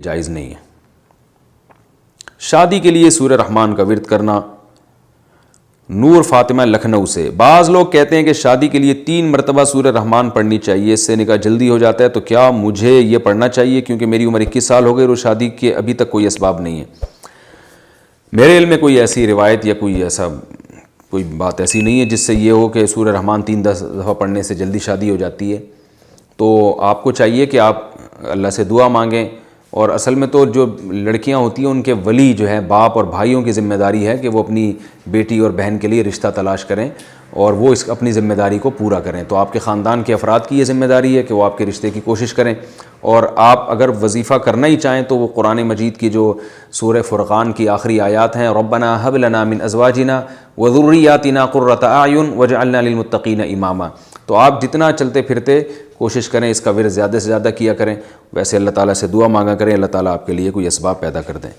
جائز نہیں ہے۔ شادی کے لیے سورہ رحمان کا ورد کرنا۔ نور فاطمہ لکھنؤ سے، بعض لوگ کہتے ہیں کہ شادی کے لیے 3 مرتبہ سورہ رحمان پڑھنی چاہیے، اس سے نکاح جلدی ہو جاتا ہے، تو کیا مجھے یہ پڑھنا چاہیے کیونکہ میری عمر 21 سال ہو گئی اور شادی کے ابھی تک کوئی اسباب نہیں ہے؟ میرے علم میں کوئی ایسی روایت یا کوئی بات ایسی نہیں ہے جس سے یہ ہو کہ سورہ رحمان 3-10 دفعہ پڑھنے سے جلدی شادی ہو جاتی ہے۔ تو آپ کو چاہیے کہ آپ اللہ سے دعا مانگیں، اور اصل میں تو جو لڑکیاں ہوتی ہیں ان کے ولی جو ہیں باپ اور بھائیوں کی ذمہ داری ہے کہ وہ اپنی بیٹی اور بہن کے لیے رشتہ تلاش کریں اور وہ اپنی ذمہ داری کو پورا کریں۔ تو آپ کے خاندان کے افراد کی یہ ذمہ داری ہے کہ وہ آپ کے رشتے کی کوشش کریں، اور آپ اگر وظیفہ کرنا ہی چاہیں تو وہ قرآن مجید کی جو سورہ فرقان کی آخری آیات ہیں، ربنا ہب لنا من ازواجنا وذریاتنا قرۃ اعین واجعلنا للمتقین اماما، تو آپ جتنا چلتے پھرتے کوشش کریں اس کا ورد زیادہ سے زیادہ کیا کریں۔ ویسے اللہ تعالیٰ سے دعا مانگا کریں، اللہ تعالیٰ آپ کے لیے کوئی اسباب پیدا کر دیں۔